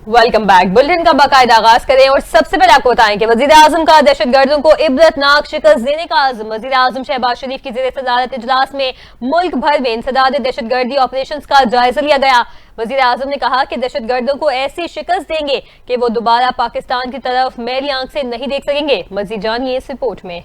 Welcome back. Bulletin का बाकायदा आगाज करें और सबसे पहले आपको बताएं कि वजीर आजम का दहशत गर्दों को इबरतनाक शिकस्त देने का आज़म। वजीर आजम शहबाज शरीफ की ज़ेर सदारत इजलास में मुल्क भर में इंसदाद दहशत गर्दी ऑपरेशन का जायजा लिया गया। वजीर आजम ने कहा कि दहशत गर्दों को ऐसी शिकस्त देंगे कि वो दोबारा पाकिस्तान की तरफ मैली आंख से नहीं देख सकेंगे। मजीद जानिए इस रिपोर्ट में।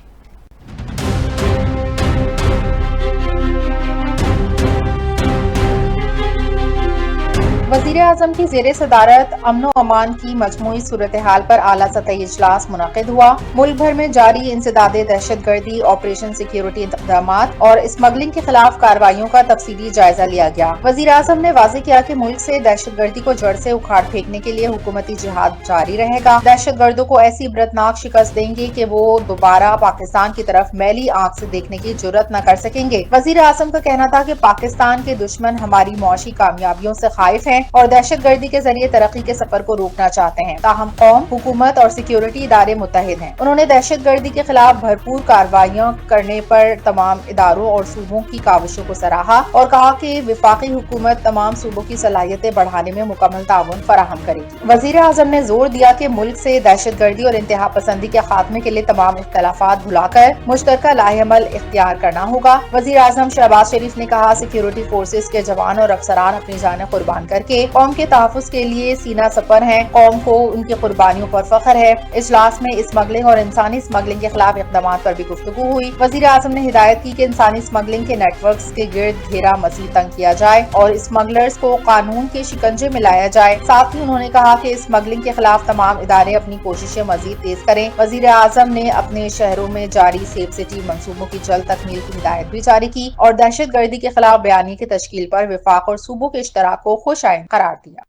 वज़ीर आज़म की ज़ेर सदारत अमन व अमान की मजमूई सूरत हाल पर आला सतही इजलास मुनक़िद हुआ। मुल्क भर में जारी इंसदाद दहशत गर्दी, ऑपरेशन सिक्योरिटी इंतजाम और स्मगलिंग के खिलाफ कार्रवाइयों का तफसीली जायजा लिया गया। वज़ीर आज़म ने वाज़ेह किया कि मुल्क से दहशत गर्दी को जड़ से उखाड़ फेंकने के लिए हुकूमती जिहाद जारी रहेगा। दहशत गर्दों को ऐसी इबरतनाक शिकस्त देंगे कि वो दोबारा पाकिस्तान की तरफ मैली आंख से देखने की जुर्रत न कर सकेंगे। वज़ीर आज़म का कहना था कि पाकिस्तान के दुश्मन हमारी मुआशी कामयाबियों से खाइफ हैं और दहशत गर्दी के जरिए तरक्की के सफर को रोकना चाहते हैं। ताहम कौम, हुकूमत और सिक्योरिटी इदारे मुत्तहिद हैं। उन्होंने दहशत गर्दी के खिलाफ भरपूर कार्रवाइयां करने पर तमाम इदारों और सूबों की काविशों को सराहा और कहा कि विफाकी हुकूमत तमाम सूबों की सलाहियतें बढ़ाने में मुकम्मल ताउन फराहम करेगी। वजीर आजम ने जोर दिया कि मुल्क से दहशत गर्दी और इंतहा पसंदी के खात्मे के लिए तमाम इख्तलाफात भुलाकर मुश्तरका लाहेअमल इख्तियार करना होगा। वजीर आजम शहबाज शरीफ ने कहा, सिक्योरिटी फोर्सेज के जवान और अफसरान अपनी जानें कुर्बान करके कौम के तहफ़्फ़ुज़ के लिए सीना सपर हैं। कौम को उनकी कुर्बानियों पर फख्र है। इजलास में स्मगलिंग और इंसानी स्मगलिंग के खिलाफ इक़दामात पर भी गुफ्तगू हुई। वज़ीर आज़म ने हिदायत की कि इंसानी स्मगलिंग के नेटवर्क्स के गिर्द घेरा मज़ीद तंग किया जाए और स्मगलर्स को कानून के शिकंजे में लाया जाए। साथ ही उन्होंने कहा कि स्मगलिंग के खिलाफ तमाम इदारे अपनी कोशिशें मज़ीद तेज करें। वज़ीर आज़म ने अपने शहरों में जारी सेफ सिटी मंसूबों की जल्द तकमील की हिदायत भी जारी की और दहशत गर्दी के खिलाफ बयानी की तश्कील पर विफाक और सूबों के इश्तराक को खुश आइंद करार दिया।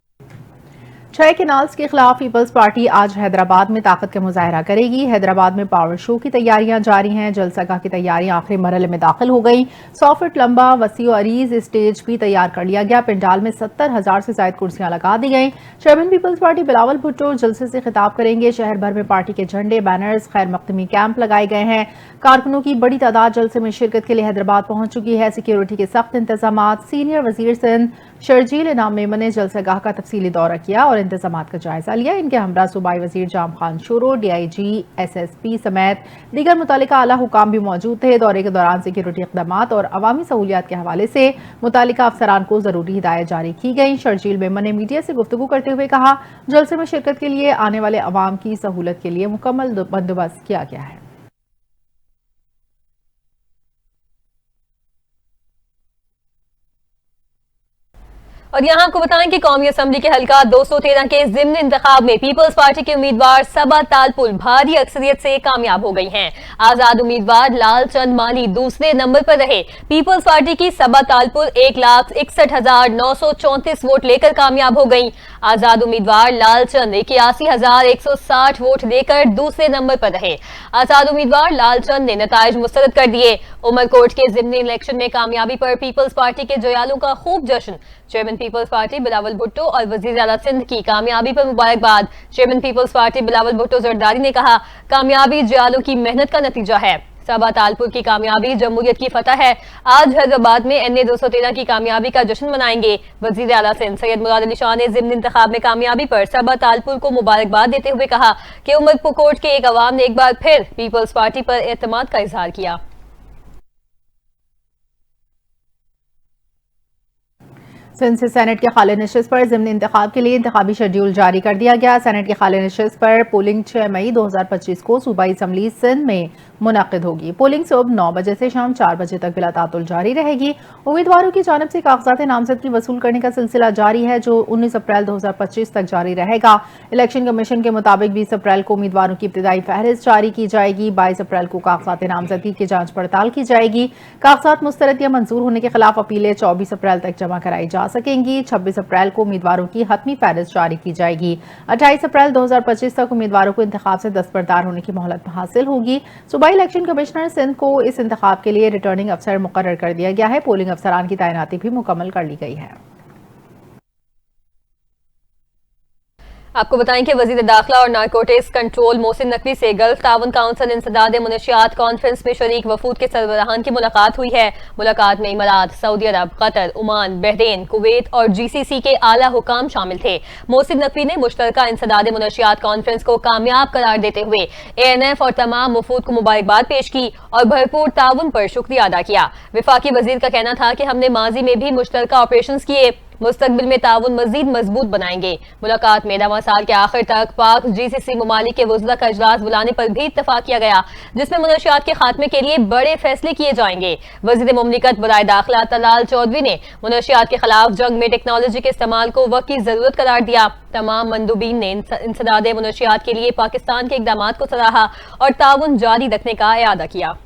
6 केनाल्स के खिलाफ पीपल्स पार्टी आज हैदराबाद में ताकत का मुजाहरा करेगी। हैदराबाद में पावर शो की तैयारियां जारी हैं। जलसगाह की तैयारियां आखिरी मरहले में दाखिल हो गई। 100 फीट लंबा वसीओ अरीज स्टेज भी तैयार कर लिया गया। पंडाल में 70,000 से ज्यादा कुर्सियां लगा दी गई। चेयरमैन पीपल्स पार्टी बिलावल भुट्टो जलसे से खिताब करेंगे। शहर भर में पार्टी के झंडे, बैनर्स, खैर मकदमी कैंप लगाए गए हैं। कारकुनों की बड़ी तादाद जलसे में शिरकत के लिए हैदराबाद पहुंच चुकी है। सिक्योरिटी के सख्त इंतजाम। सीनियर वजीर सिंध शर्जील इनाम मेमन ने जलसगाह का तफसीली दौरा किया और इंतजाम का जायजा लिया। इनके हमरा सूबाई वजीर जाम खान शोरो, DIG, SSP समेत दीगर मुतालिका आला हुकाम भी मौजूद थे। दौरे के दौरान सिक्योरिटी इक़दामात और अवामी सहूलियात के हवाले से मुतालिका अफसरान को जरूरी हिदायत जारी की गई। शर्जील मेमन ने मीडिया से गुफ्तगू करते हुए कहा, जलसे में शिरकत के लिए आने वाले अवाम की सहूलत के लिए मुकम्मल बंदोबस्त किया गया है। और यहाँ आपको बताएं कि कौमी असम्बली के हल्का 213 के ज़िम्न इंतखाब में पीपल्स पार्टी के उम्मीदवार सबा तालपुल भारी अक्सरियत से कामयाब हो गई हैं। आजाद उम्मीदवार लाल चंद माली दूसरे नंबर पर रहे। पीपल्स पार्टी की सबा तालपुल 1,61,934 वोट लेकर कामयाब हो गई। आजाद उम्मीदवार लाल चंद 81,160 वोट लेकर दूसरे नंबर पर रहे। आजाद उम्मीदवार लाल चंद ने नताइज मुस्तरद कर दिए। उमरकोट के ज़िमनी इलेक्शन में कामयाबी पर पीपल्स पार्टी के जोयालों का खूब जश्न। चेयरमैन पीपल्स पार्टी बिलावल भुट्टो और वजीर आला सिंध की कामयाबी पर मुबारकबाद। चेयरमैन पीपल्स पार्टी बिलावल भुट्टो जरदारी ने कहा, कामयाबी जोयालों की मेहनत का नतीजा है। सबा तालपुर की कामयाबी जमहूरियत की फतह है। आज हैदराबाद में NA 213 की कामयाबी का जश्न मनाएंगे। वजीर आला सिंध सैयद मुराद अली शाह ने ज़िमनी इंतखाब में कामयाबी पर सबा तालपुर को मुबारकबाद देते हुए कहा कि उमरकोट के एक अवाम ने एक बार फिर पीपल्स पार्टी पर एतमाद का इजहार किया। सिंध से सेनेट के खाली नशिस्त पर ज़िमनी इंतखाब के लिए इंतखाबी शेड्यूल जारी कर दिया गया। सेनेट के खाली नशिस्त पर पोलिंग 6 मई 2025 को सूबाई असम्बली सिंध में मुनक़िद होगी। पोलिंग सुबह 9 बजे से शाम 4 बजे तक बिला तातुल जारी रहेगी। उम्मीदवारों की जानिब से कागजात नामजदगी वसूल करने का सिलसिला जारी है, जो 19 अप्रैल 2025 तक जारी रहेगा। इलेक्शन कमीशन के मुताबिक 20 अप्रैल को उम्मीदवारों की इब्तिदाई फहरिस्त जारी की जाएगी। 22 अप्रैल को कागजात नामजदगी की जांच पड़ताल की जाएगी। कागजात मुस्तरद या मंजूर होने के खिलाफ अपीलें 24 अप्रैल तक जमा कराई जा सकेंगी। 26 अप्रैल को उम्मीदवारों की हतमी फहरिस्त जारी की जाएगी। 28 अप्रैल 2025 तक उम्मीदवारों को इंतखाब से दस्तबरदार होने की मोहलत हासिल होगी। सूबाई इलेक्शन कमिश्नर सिंध को इस इंतखाब के लिए रिटर्निंग अफसर मुकर्रर कर दिया गया है। पोलिंग अफसरान की तैनाती भी मुकम्मल कर ली गई है। आपको बताएं कि वजीर दाखिला और नारकोटिक्स कंट्रोल मोहसिन नकवी से गल्फ ताउन काउंसिल इंसदाद मुनशियात कॉन्फ्रेंस में शरीक वफूद के सरबराहान की मुलाकात हुई है। मुलाकात में इमारात, सऊदी अरब, कतर, ओमान, बहरीन, कुवैत और GCC के आला हुकाम शामिल थे। मोहसिन नकवी ने मुश्तरका इंसदाद मुनशियात कॉन्फ्रेंस को कामयाब करार देते हुए ANF और तमाम वफूद को मुबारकबाद पेश की और भरपूर ताउन पर शुक्रिया अदा किया। विफाकी वजीर का कहना था कि हमने माजी में भी मुश्तरका ऑपरेशंस किए, मुस्तकबिल में ताउन मजीद मजबूत बनाएंगे। मुलाकात में रवां साल के आखिर तक पाक GCC ममालिक के वज़रा का इजलास बुलाने पर भी इत्तफाक किया गया, जिसमें मुनशियात के खात्मे के लिए बड़े फैसले किए जाएंगे। वज़ीर मुमलिकत बराए दाखिला तलाल चौधरी ने मुनशियात के खिलाफ जंग में टेक्नोलॉजी के इस्तेमाल को वक्त की जरूरत करार दिया। तमाम मंदूबीन ने इंसदाद मुनशियात के लिए पाकिस्तान के इकदाम को सराहा और ताउन जारी रखने का इरादा किया।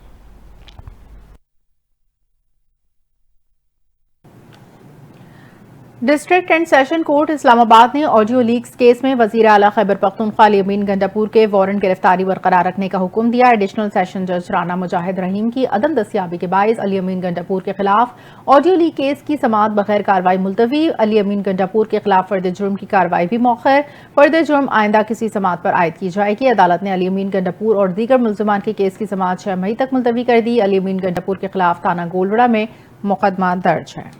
District and session court Islamabad ने ऑडियो लीक्स केस में वजीर आला खैबर पख्तूनख्वा अली अमीन गंडापुर के वारंट गिरफ्तारी बरकरार रखने का हुक्म दिया। एडिशनल सेशन जज राना मुजाहिद रहीम की अदम दस्तियाबी के बायस अली अमीन गंडापुर के खिलाफ ऑडियो लीक केस की समाअत बगैर कार्रवाई मुलतवी। अली अमीन गंडापुर के खिलाफ फर्द जुर्म की कार्रवाई भी मौखर। फर्द जुर्म आइंदा किसी समाअत पर आयद की जाएगी। अदालत ने अली अमीन गंडापुर और दीगर मुल्जिमान के केस की समाअत 6 मई तक मुलतवी कर दी। अली अमीन गंडापुर के खिलाफ थाना गोलवड़ा में मुकदमा दर्ज है।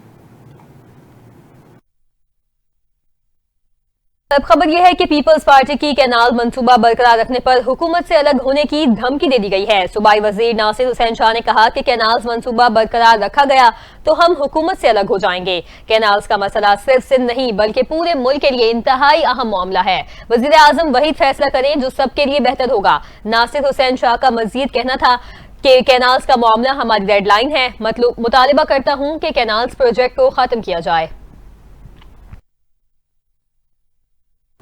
अब खबर यह है कि पीपल्स पार्टी की कैनाल मंसूबा बरकरार रखने पर हुकूमत से अलग होने की धमकी दे दी गई है। सूबाई वजीर नासिर हुसैन शाह ने कहा कि कैनाल्स मंसूबा बरकरार रखा गया तो हम हुकूमत से अलग हो जाएंगे। कैनाल्स का मसला सिर्फ सिंध नहीं बल्कि पूरे मुल्क के लिए इंतहाई अहम मामला है। वजीर आजम वही फैसला करें जो सबके लिए बेहतर होगा। नासिर हुसैन शाह का मजीद कहना था कि कैनाल्स का मामला हमारी डेडलाइन है। मुतालिबा करता हूं कि कैनाल्स प्रोजेक्ट को खत्म किया जाए।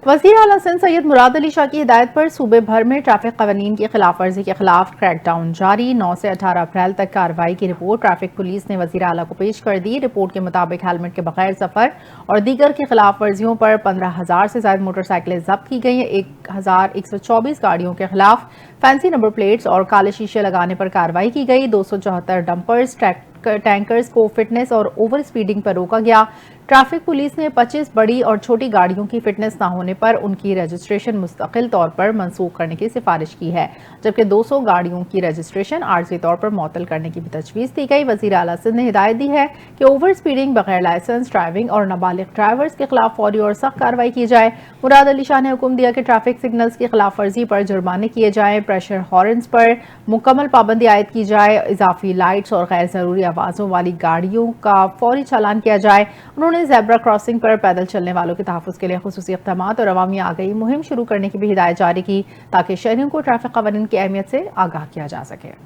वज़ीर आला सिंध सैयद मुराद अली शाह की हिदायत पर सूबे भर में ट्रैफिक कवानीन की खिलाफ वर्जी के खिलाफ क्रैकडाउन जारी। 9 से 18 अप्रैल तक कार्रवाई की रिपोर्ट ट्रैफिक पुलिस ने वज़ीर आला को पेश कर दी। रिपोर्ट के मुताबिक हेलमेट के बगैर सफर और दीगर की खिलाफ वर्जियों पर 15,000 से ज्यादा मोटरसाइकिलें जब्त की गई। 1,124 गाड़ियों के खिलाफ फैंसी नंबर प्लेट्स और काले शीशे लगाने पर कार्रवाई की गई। 274 डंपर्स टैंकर्स को फिटनेस और ओवर स्पीडिंग पर रोका गया। ट्रैफिक पुलिस ने 25 बड़ी और छोटी गाड़ियों की फिटनेस न होने पर उनकी रजिस्ट्रेशन मुस्तकिल तौर पर मंसूख करने की सिफारिश की है, जबकि 200 गाड़ियों की रजिस्ट्रेशन आर्जी तौर पर मुअत्तल करने की भी तजवीज़ दी गई। वज़ीर आला सिंध ने हिदायत दी है कि ओवर स्पीडिंग, बगैर लाइसेंस ड्राइविंग और नाबालिग ड्राइवर्स के खिलाफ फौरी और सख्त कार्रवाई की जाए। मुराद अली शाह ने हुक्म दिया कि ट्रैफिक सिग्नल्स की खिलाफ वर्जी पर जुर्माने किए जाएं, प्रेशर हॉर्न्स पर मुकम्मल पाबंदी आयद की जाए, इजाफी लाइट्स और गैर जरूरी आवाज़ों वाली गाड़ियों का फौरी चालान किया जाए। उन्होंने ज़ेब्रा क्रॉसिंग पर पैदल चलने वालों के तहफ़्फ़ुज़ के लिए खुसूसी इक़दामात और अवामी आगाही मुहिम शुरू करने की भी हिदायत जारी की, ताकि शहरियों को ट्रैफिक क़वानीन की अहमियत से आगाह किया जा सके।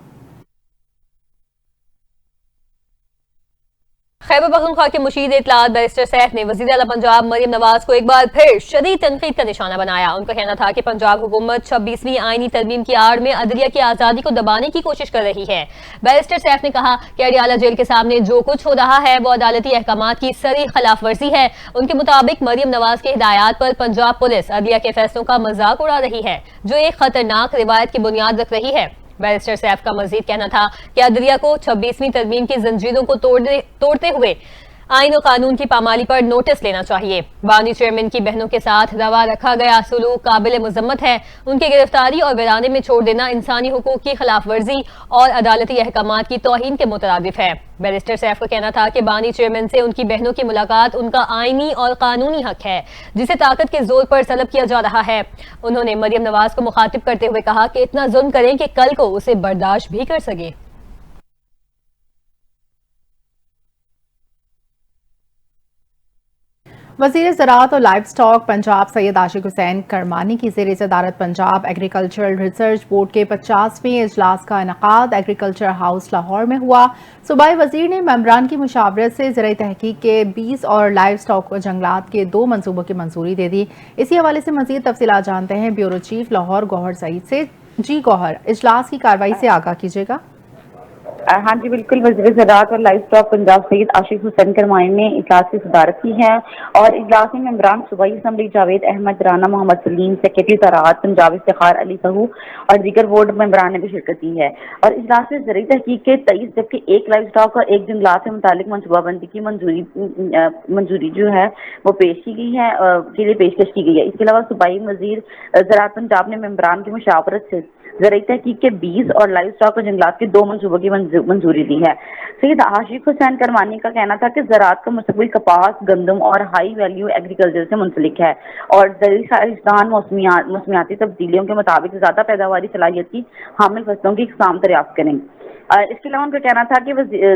खैबर पख्तूनख्वा के मुशीर इत्तलात बैरिस्टर सैफ ने वज़ीर आला पंजाब मरियम नवाज को एक बार फिर शदीद तनकीद का निशाना बनाया। उनका कहना था कि पंजाब हुकूमत 26वीं आईनी तरमीम की आड़ में अदलिया की आज़ादी को दबाने की कोशिश कर रही है। बैरिस्टर सैफ ने कहा कि अडियाला जेल के सामने जो कुछ हो रहा है वो अदालती अहकामात की सरी खिलाफ वर्जी है। उनके मुताबिक मरियम नवाज की हिदायत पर पंजाब पुलिस अदलिया के फैसलों का मजाक उड़ा रही है, जो एक खतरनाक रिवायत की बुनियाद रख रही है। बैरिस्टर सैफ का मजीद कहना था कि अदलिया को 26वीं तरमीम की जंजीरों को तोड़ते हुए आईन और कानून की पामाली पर नोटिस लेना चाहिए। बानी चेयरमैन की बहनों के साथ रवा रखा गया सलूक काबिल मजम्मत है। उनकी गिरफ्तारी और वीराने में छोड़ देना इंसानी हुकूक की खिलाफ वर्जी और अदालती अहकामात की तौहीन के मुतरादिफ है। बैरिस्टर सैफ का कहना था कि बानी चेयरमैन से उनकी बहनों की मुलाकात उनका आईनी और कानूनी हक है, जिसे ताकत के जोर पर तलब किया जा रहा है। उन्होंने मरियम नवाज को मुखातिब करते हुए कहा कि इतना जुल्म करें कि कल को उसे बर्दाश्त भी कर सके। वज़ीर ज़राअत और लाइव स्टॉक पंजाब सैयद आशिक हुसैन करमानी की ज़ेर सदारत पंजाब एग्रीकल्चरल रिसर्च बोर्ड के 50वें इजलास का इनकाद एग्रीकल्चर हाउस लाहौर में हुआ। सूबाई वज़ीर ने मेंबरान की मुशावरत से ज़राई तहकीक के 20 और लाइव स्टॉक और जंगलात के 2 मनसूबों की मंजूरी दे दी। इसी हवाले से मज़ीद तफसीलात जानते हैं ब्यूरो चीफ लाहौर गौहर सईद से। जी गौहर, इजलास की कार्रवाई से आगाह कीजिएगा। ہاں جی بالکل، وزیر زراعت اور لائف اسٹاک پنجاب سید آشف حسین کرمانی نے اجلاس کی صدارت کی ہے اور اجلاس میں ممبران صوبائی اسمبلی جاوید احمد، رانا محمد سلیم، سیکرٹری زراعت پنجاب افتخار علی سہو اور دیگر بورڈ ممبران نے بھی شرکت کی ہے اور اجلاس میں زرعی تحقیق کے 23 جبکہ ایک لائف اسٹاک اور ایک جنگلات سے متعلق منصوبہ بندی کی منظوری جو ہے وہ پیش کی گئی ہے کے لیے پیشکش کی گئی ہے۔ اس کے علاوہ صوبائی وزیر زراعت پنجاب نے ممبران کی مشاورت سے زرعی تحقیق کے 20 اور لائف اسٹاک اور جنگلات کے 2 منصوبوں کی منظوری دی ہے۔ سید آشف حسین کرمانی کا کہنا تھا کہ زراعت کا مستقبل کپاس، گندم اور ہائی ویلیو ایگریکلچر سے منسلک ہے اور زرعی سائنسدان موسمیاتی تبدیلیوں کے مطابق زیادہ پیداواری صلاحیت کی حامل فصلوں کی اقسام دریافت کریں۔ اس کے علاوہ ان کا کہنا تھا کہ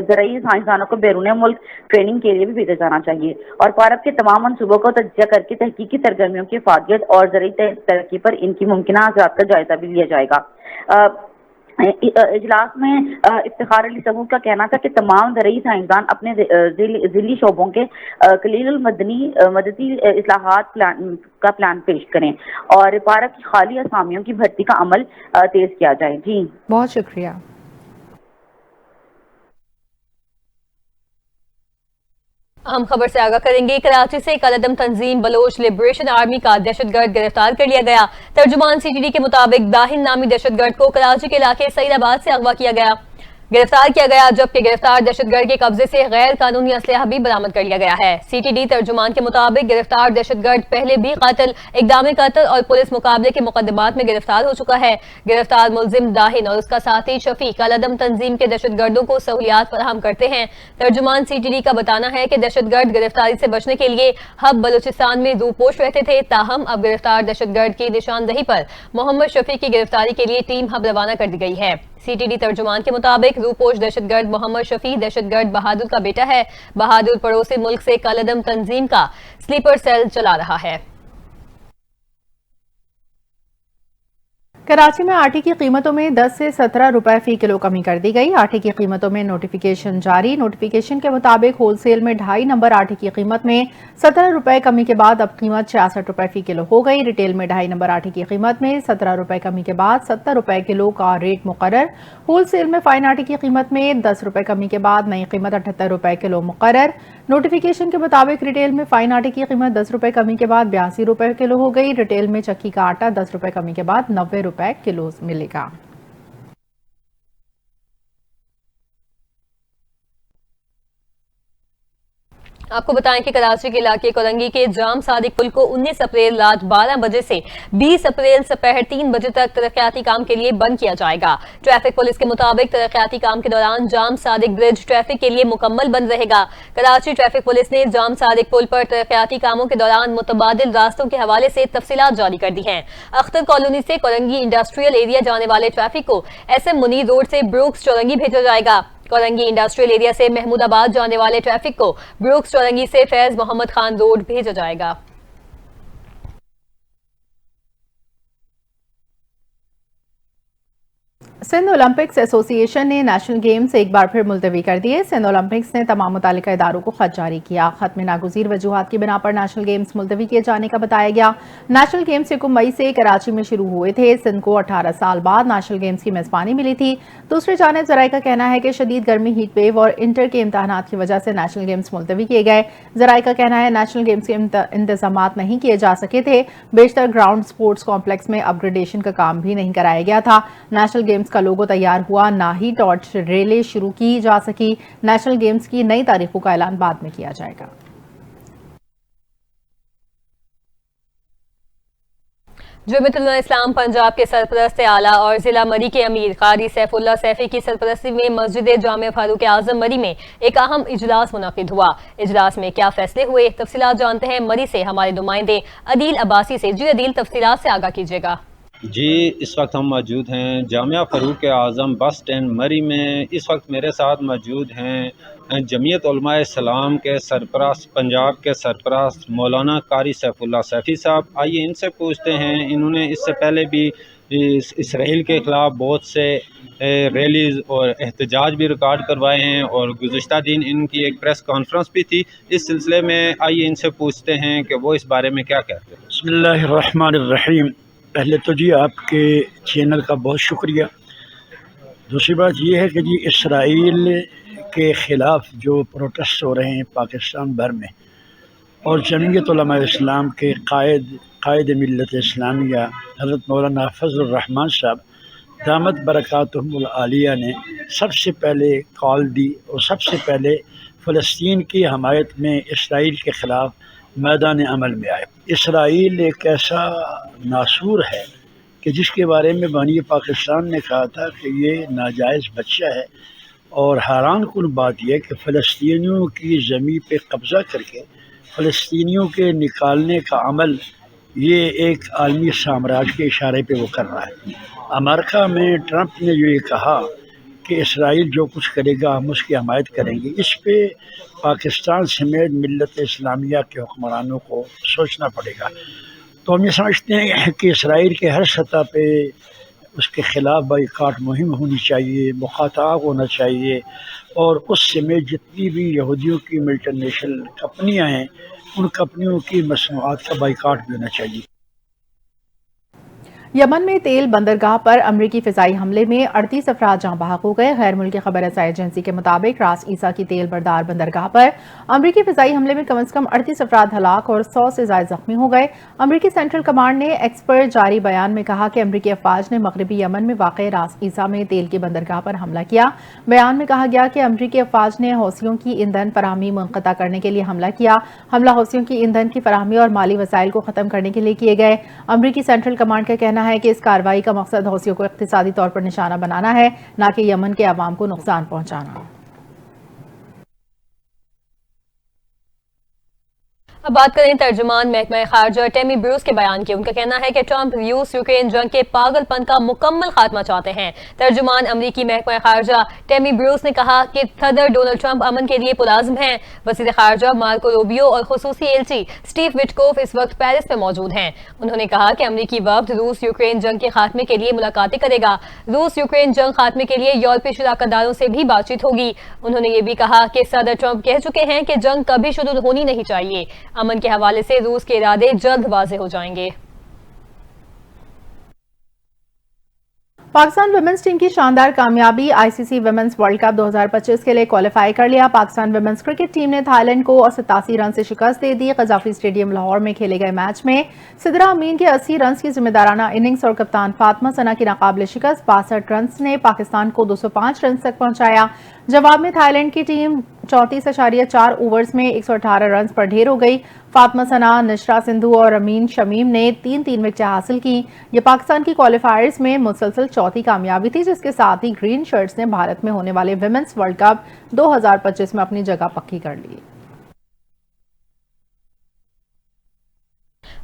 زرعی سائنسدانوں کو بیرون ملک ٹریننگ کے لیے بھی بھیجا جانا چاہیے اور پارب کے تمام منصوبوں کو تجزیہ کر کے تحقیقی سرگرمیوں کی افادیت اور زرعی ترقی پر ان کی ممکنہ اثرات کا جائزہ بھی لیا جائے گا۔ اجلاس میں افتخار علی سہو کا کہنا تھا کہ تمام زرعی سائنسدان اپنے ذیلی شعبوں کے قلیل مدتی اصلاحات کا پلان پیش کریں اور پارک کی خالی اسامیوں کی بھرتی کا عمل تیز کیا جائے۔ جی بہت شکریہ۔ ہم خبر سے آگاہ کریں گے۔ کراچی سے کالعدم تنظیم بلوچ لبریشن آرمی کا دہشت گرد گرفتار کر لیا گیا۔ ترجمان سی ٹی ڈی کے مطابق داہن نامی دہشت گرد کو کراچی کے علاقے سعید آباد سے اغوا کیا گیا، گرفتار کیا گیا، جبکہ گرفتار دہشت گرد کے قبضے سے غیر قانونی اسلحہ بھی برآمد کر لیا گیا ہے۔ سی ٹی ڈی ترجمان کے مطابق گرفتار دہشت گرد پہلے بھی قاتل، اقدام قتل اور پولیس مقابلے کے مقدمات میں گرفتار ہو چکا ہے۔ گرفتار ملزم داہن اور اس کا ساتھی شفیع کالعدم تنظیم کے دہشت گردوں کو سہولیات فراہم کرتے ہیں۔ ترجمان سی ٹی ڈی کا بتانا ہے کہ دہشت گرد گرفتاری سے بچنے کے لیے ہب بلوچستان میں روپوش رہتے تھے، تاہم اب گرفتار دہشت گرد کی نشاندہی پر محمد شفیع کی گرفتاری کے لیے ٹیم ہب روانہ کر دی گئی ہے۔ سی ٹی ڈی ترجمان کے مطابق روپوش دہشت گرد محمد شفیع دہشت گرد بہادر کا بیٹا ہے۔ بہادر پڑوسی ملک سے کالعدم تنظیم کا سلیپر سیل چلا رہا ہے۔ کراچی میں آٹے کی قیمتوں میں 10 سے 17 روپے فی کلو کمی کر دی گئی۔ آٹے کی قیمتوں میں نوٹیفیکیشن جاری۔ نوٹیفیکیشن کے مطابق ہول سیل میں 2.5 نمبر آٹے کی قیمت میں 17 روپے کمی کے بعد اب قیمت 66 روپے فی کلو ہو گئی۔ ریٹیل میں 2.5 نمبر آٹے کی قیمت میں 17 روپے کمی کے بعد 70 روپے کلو کا ریٹ مقرر۔ ہول سیل میں فائن آٹے کی قیمت میں 10 روپے کمی کے بعد نئی قیمت 78 روپے کلو مقرر۔ نوٹیفیکیشن کے مطابق ریٹیل میں فائن آٹے کی قیمت 10 روپے کمی کے بعد 82 روپے کلو ہو گئی۔ ریٹیل میں چکی کا آٹا 10 روپے کمی کے بعد 90 روپے کلو ملے گا۔ آپ کو بتائیں کہ کراچی کے علاقے کورنگی کے جام صادق پل کو 19 اپریل رات 12 بجے سے 20 اپریل سپہر 3 بجے تک ترقیاتی کام کے لیے بند کیا جائے گا۔ ٹریفک پولیس کے مطابق ترقیاتی کام کے دوران جام صادق برج ٹریفک کے لیے مکمل بند رہے گا۔ کراچی ٹریفک پولیس نے جام صادق پل پر ترقیاتی کاموں کے دوران متبادل راستوں کے حوالے سے تفصیلات جاری کر دی ہیں۔ اختر کالونی سے کورنگی انڈسٹریل ایریا جانے والے ٹریفک کو ایس ایم منیر روڈ سے بروکس چورنگی بھیجا جائے گا۔ کورنگی انڈسٹریل ایریا سے محمود آباد جانے والے ٹریفک کو بروکس چورنگی سے فیض محمد خان روڈ بھیجا جائے گا۔ سندھ اولمپکس ایسوسی ایشن نے نیشنل گیمز ایک بار پھر ملتوی کر دیے۔ سندھ اولمپکس نے تمام متعلقہ اداروں کو خط جاری کیا۔ خط میں ناگزیر وجوہات کی بنا پر نیشنل گیمز ملتوی کیے جانے کا بتایا گیا۔ نیشنل گیمز 1 مئی سے کراچی میں شروع ہوئے تھے۔ سندھ کو 18 سال بعد نیشنل گیمز کی میزبانی ملی تھی۔ دوسری جانب ذرائع کا کہنا ہے کہ شدید گرمی، ہیٹ ویو اور انٹر کے امتحانات کی وجہ سے نیشنل گیمز ملتوی کیے گئے۔ ذرائع کا کہنا ہے نیشنل گیمز کے انتظامات نہیں کیے جا سکے تھے۔ بیشتر گراؤنڈ سپورٹس کمپلیکس میں اپ گریڈیشن کا کام بھی نہیں کرایا گیا تھا۔ نیشنل گیمز کا لوگو تیار ہوا، نہ ہی ٹارچ ریلے شروع کی جا سکی۔ نیشنل گیمز کی نئی تاریخوں کا اعلان بعد میں کیا جائے گا۔ جمعیت علماء اسلام پنجاب کے سرپرست اعلیٰ اور ضلع مری کے امیر قاری سیف اللہ سیفی کی سرپرستی میں مسجد جامع فاروق اعظم مری میں ایک اہم اجلاس منعقد ہوا۔ اجلاس میں کیا فیصلے ہوئے، تفصیلات جانتے ہیں مری سے ہمارے نمائندے عدیل عباسی سے۔ جی عدیل، تفصیلات سے آگاہ کیجیے گا۔ جی، اس وقت ہم موجود ہیں جامعہ فاروق اعظم بس اسٹینڈ مری میں۔ اس وقت میرے ساتھ موجود ہیں جمعیت علماء اسلام کے سرپرست، پنجاب کے سرپرست مولانا قاری سیف اللہ سیفی صاحب۔ آئیے ان سے پوچھتے ہیں، انہوں نے اس سے پہلے بھی اسرائیل کے خلاف بہت سے ریلیز اور احتجاج بھی ریکارڈ کروائے ہیں اور گزشتہ دن ان کی ایک پریس کانفرنس بھی تھی۔ اس سلسلے میں آئیے ان سے پوچھتے ہیں کہ وہ اس بارے میں کیا کہتے ہیں۔ بسم اللہ الرحمن الرحیم۔ پہلے تو جی آپ کے چینل کا بہت شکریہ دوسری بات یہ ہے کہ جی اسرائیل کے خلاف جو پروٹیسٹ ہو رہے ہیں پاکستان بھر میں، اور جمعیت علماء اسلام کے قائد ملت اسلامیہ حضرت مولانا فضل الرحمان صاحب دامت برکاتہم العالیہ نے سب سے پہلے کال دی اور سب سے پہلے فلسطین کی حمایت میں اسرائیل کے خلاف میدان عمل میں آئے۔ اسرائیل ایک ایسا ناسور ہے کہ جس کے بارے میں بانی پاکستان نے کہا تھا کہ یہ ناجائز بچہ ہے، اور حیران کن بات یہ کہ فلسطینیوں کی زمین پہ قبضہ کر کے فلسطینیوں کے نکالنے کا عمل یہ ایک عالمی سامراج کے اشارے پہ وہ کر رہا ہے۔ امریکہ میں ٹرمپ نے جو یہ کہا کہ اسرائیل جو کچھ کرے گا ہم اس کی حمایت کریں گے، اس پہ پاکستان سمیت ملت اسلامیہ کے حکمرانوں کو سوچنا پڑے گا۔ تو ہم یہ سمجھتے ہیں کہ اسرائیل کے ہر سطح پہ اس کے خلاف بائیکاٹ مہم ہونی چاہیے، مخاطب ہونا چاہیے، اور اس سمیت جتنی بھی یہودیوں کی ملٹی نیشنل کمپنیاں ہیں ان کمپنیوں کی مصنوعات کا بائیکاٹ بھی ہونا چاہیے۔ یمن میں تیل بندرگاہ پر امریکی فضائی حملے میں 38 افراد جاں بحق ہو گئے۔ غیر ملکی خبر رساں ایجنسی کے مطابق راس عیسیٰ کی تیل بردار بندرگاہ پر امریکی فضائی حملے میں کم از کم 38 افراد ہلاک اور 100 سے زائد زخمی ہو گئے۔ امریکی سینٹرل کمانڈ نے ایکس پر جاری بیان میں کہا کہ امریکی افواج نے مغربی یمن میں واقع راس عیسیٰ میں تیل کی بندرگاہ پر حملہ کیا۔ بیان میں کہا گیا کہ امریکی افواج نے حوثیوں کی ایندھن فراہمی منقطع کرنے کے لیے حملہ کیا۔ حملہ حوثیوں کی ایندھن کی فراہمی اور مالی وسائل کو ختم کرنے کے لیے کیے گئے۔ امریکی سینٹرل کمانڈ کا کہنا ہے کہ اس کارروائی کا مقصد حوثیوں کو اقتصادی طور پر نشانہ بنانا ہے، نہ کہ یمن کے عوام کو نقصان پہنچانا۔ اب بات کریں ترجمان محکمہ خارجہ ٹیمی بروس کے بیان کی۔ ان کا کہنا ہے کہ ٹرمپ روس یوکرین جنگ کے پاگل پن کا مکمل خاتمہ چاہتے ہیں۔ ترجمان امریکی محکمہ خارجہ ٹیمی بروس نے کہا کہ صدر ڈونلڈ ٹرمپ امن کے لیے پرعزم ہیں۔ وزیر خارجہ مارکو روبیو اور خصوصی ایلچی سٹیو وٹکوف اس وقت پیرس میں موجود ہیں۔ انہوں نے کہا کہ امریکی وفد روس یوکرین جنگ کے خاتمے کے لیے ملاقاتیں کرے گا۔ روس یوکرین جنگ خاتمے کے لیے یورپی شراکت داروں سے بھی بات چیت ہوگی۔ انہوں نے یہ بھی کہا کہ صدر ٹرمپ کہہ چکے ہیں کہ جنگ کبھی شروع ہونی نہیں چاہیے۔ امن کے حوالے سے روس کے ارادے جلد واضح ہو جائیں گے۔ پاکستان ویمنز ٹیم کی شاندار کامیابی، آئی سی سی ویمنز ورلڈ کپ 2025 کے لیے کوالیفائی کر لیا۔ پاکستان ویمنز کرکٹ ٹیم نے تھائی لینڈ کو 87 رن سے شکست دے دی۔ قذافی اسٹیڈیم لاہور میں کھیلے گئے میچ میں سدرا امین کے 80 رنز کی ذمہ دارانہ اننگز اور کپتان فاطمہ ثنا کی ناقابل شکست 62 رنز نے پاکستان کو 205 رنز تک پہنچایا۔ جواب میں تھائی لینڈ کی ٹیم 34.4 اوورز میں 118 رنز پر ڈھیر ہو گئی۔ فاطمہ ثنا، نشرا سندھو اور امین شمیم نے 3 وکٹیں حاصل کی۔ یہ پاکستان کی کوالیفائرز میں مسلسل چوتھی کامیابی تھی، جس کے ساتھ ہی گرین شرٹس نے بھارت میں ہونے والے ویمنز ورلڈ کپ 2025 میں اپنی جگہ پکی کر لی۔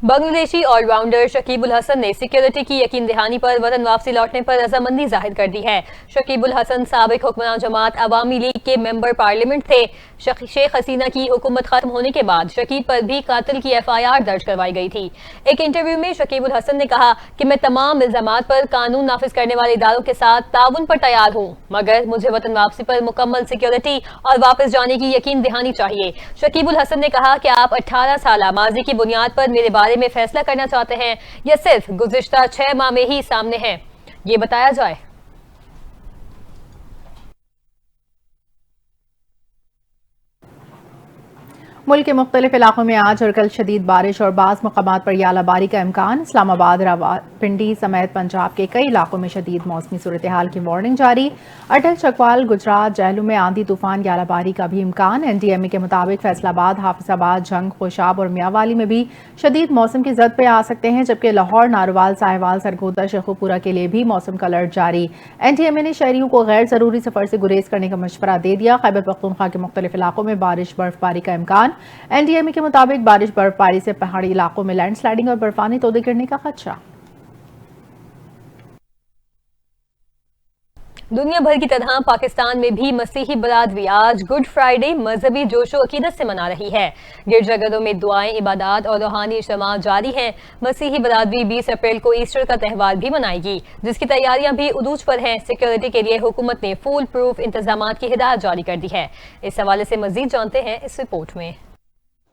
بنگلہ دیشی آل راؤنڈر شکیب الحسن نے سیکیورٹی کی یقین دہانی پر وطن واپسی لوٹنے پر رضامندی ظاہر کر دی ہے۔ شکیب الحسن سابق حکمران جماعت عوامی لیگ کے ممبر پارلیمنٹ تھے۔ شیخ حسینہ کی حکومت ختم ہونے کے بعد شکیب پر بھی قتل کی FIR درج کروائی گئی تھی۔ ایک انٹرویو میں شکیب الحسن نے کہا کہ میں تمام الزامات پر قانون نافذ کرنے والے اداروں کے ساتھ تعاون پر تیار ہوں، مگر مجھے وطن واپسی پر مکمل سیکیورٹی اور واپس جانے کی یقین دہانی چاہیے۔ شکیب الحسن نے کہا کہ آپ 18 سالہ ماضی کی بنیاد پر میرے بارے میں فیصلہ کرنا چاہتے ہیں یا صرف گزشتہ 6 ماہ میں ہی سامنے ہے، یہ بتایا جائے۔ ملک کے مختلف علاقوں میں آج اور کل شدید بارش اور بعض مقامات پر یالہ باری کا امکان۔ اسلام آباد، راولپنڈی سمیت پنجاب کے کئی علاقوں میں شدید موسمی صورتحال کی وارننگ جاری۔ اٹل، چکوال، گجرات، جہلو میں آندھی طوفان، یالہ باری کا بھی امکان۔ NDMA کے مطابق فیصل آباد، حافظ آباد، جنگ، خوشاب اور میاوالی میں بھی شدید موسم کی زد پہ آ سکتے ہیں، جبکہ لاہور، ناروال، ساہیوال، سرگودا، شیخوپورہ کے لیے بھی موسم کا الرٹ جاری۔ NDMA نے شہریوں کو غیر ضروری سفر سے گریز کرنے کا مشورہ دے دیا۔ خیبر پختونخوا کے مختلف علاقوں میں بارش، برف باری کا امکان۔ NDMA کے مطابق بارش، برف باری سے پہاڑی علاقوں میں لینڈ سلائڈنگ اور برفانی تودے گرنے کا خدشہ۔ دنیا بھر کی طرح پاکستان میں بھی مسیحی برادری آج گڈ فرائیڈے مذہبی جوش و عقیدت سے منا رہی ہے۔ گرجا گھروں میں دعائیں، عبادات اور روحانی اجتماع جاری ہیں۔ مسیحی برادری 20 اپریل کو ایسٹر کا تہوار بھی منائے گی، جس کی تیاریاں بھی عروج پر ہیں۔ سیکیورٹی کے لیے حکومت نے فول پروف انتظامات کی ہدایت جاری کر دی ہے۔ اس حوالے سے مزید جانتے ہیں اس رپورٹ میں۔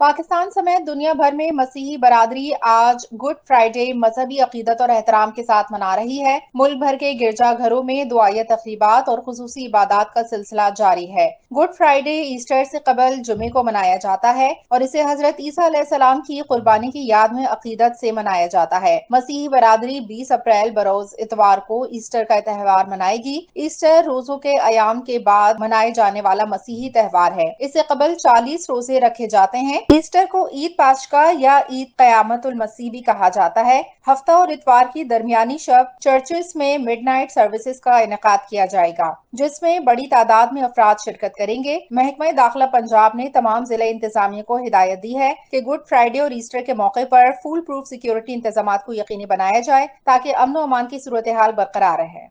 पाकिस्तान समेत दुनिया भर में मसीही बरादरी आज गुड फ्राइडे मजहबी अकीदत और एहतराम के साथ मना रही है। मुल्क भर के गिरजा घरों में दुआया तकरीबात और खुसूसी इबादत का सिलसिला जारी है। गुड फ्राइडे ईस्टर से कबल जुमे को मनाया जाता है और इसे हजरत ईसा अलैहिस्सलाम की कुर्बानी की याद में अकीदत से मनाया जाता है। मसीही बरादरी 20 अप्रैल बरोज इतवार को ईस्टर का त्यौहार मनाएगी। ईस्टर रोजों के अयाम के बाद मनाए जाने वाला मसीही त्यौहार है। इससे कबल 40 रोजे रखे जाते हैं। ईस्टर को ईद पाशका या ईद क़यामतुल मसीह भी कहा जाता है। हफ्ता और इतवार की दरमियानी शब चर्चेस में मिडनाइट सर्विसेज का इनेकाद किया जाएगा, जिसमें बड़ी तादाद में अफराद शिरकत करेंगे। महकमा दाखिला पंजाब ने तमाम जिला इंतजामिया को हिदायत दी है कि गुड फ्राइडे और ईस्टर के मौके पर फुल प्रूफ सिक्योरिटी इंतजाम को यकीनी बनाया जाए ताकि अमन और अमान की सूरत हाल बरकरार रहे।